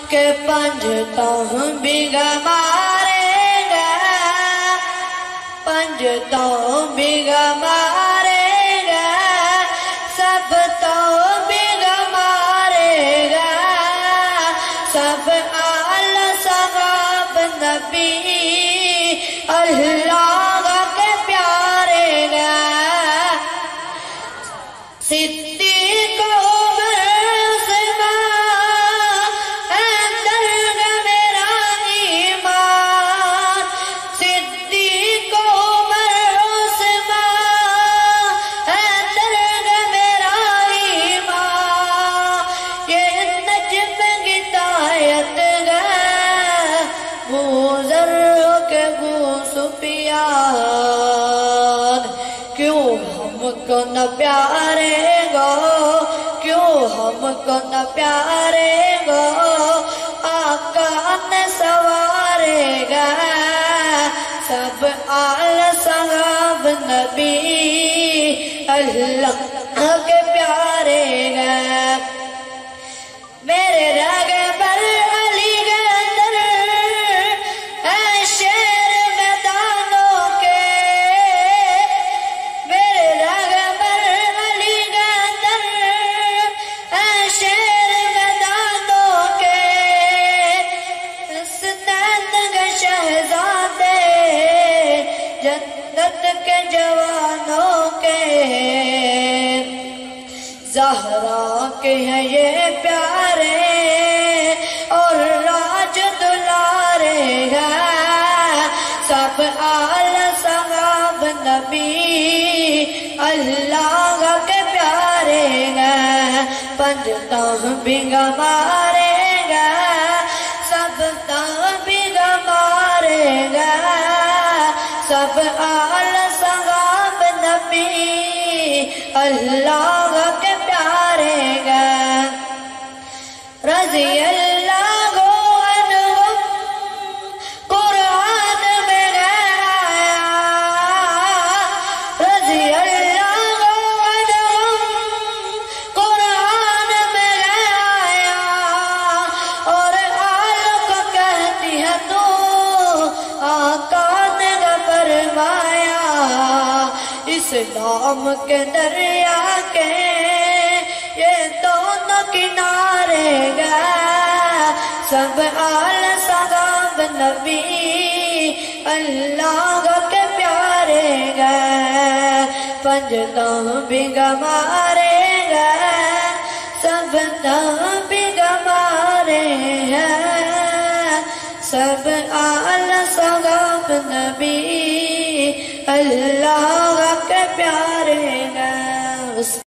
کہ پنج تہم بیگا مارے گا، پنج تہم بیگا مارے گا، سب تہم بیگا مارے گا، سب آل صحاب نبی اللہ کے پیارے گا، صدیق عمر عثمان اندر گا میرا ایمان، صدیق عمر عثمان اندر گا میرا ایمان، یہ نجم ہدایت گا وہ ذر کے وہ سفیان، کیوں ہم کو نہ پیارے گو، کیوں ہم کو نہ پیارے گو، آقا نے سوارے گا، سب آل صحاب نبی اللہ کے پیارے گا، میرے رہبر علی گندر اے شیر میدانوں کے، میرے رہبر علی گندر اے شیر میدانوں کے، حسنین کے شہزادے جنت کے جوانوں کے، زہرا کے ہیں یہ پیارے اور راج دلارے گا، سب آل صحاب نبی اللہ کے پیارے گا، پنج تہم بیگا مارے گا، سب تہم بیگا مارے گا، سب آل صحاب نبی اللہ کے پیارے گا، رضی اللہ عنہم قرآن میں آیا، رضی اللہ عنہم قرآن میں آیا، اور آل کو کہتی ہے تو آقا نے فرمایا، اسلام کے دریا کے یہ دونوں کنارے گا، سب آل صحاب نبی اللہ کے پیارے گا، پنج تہم بیگا مارے گا، سب تہم بیگا مارے گا، سب آل صحاب نبی اللہ کے پیارے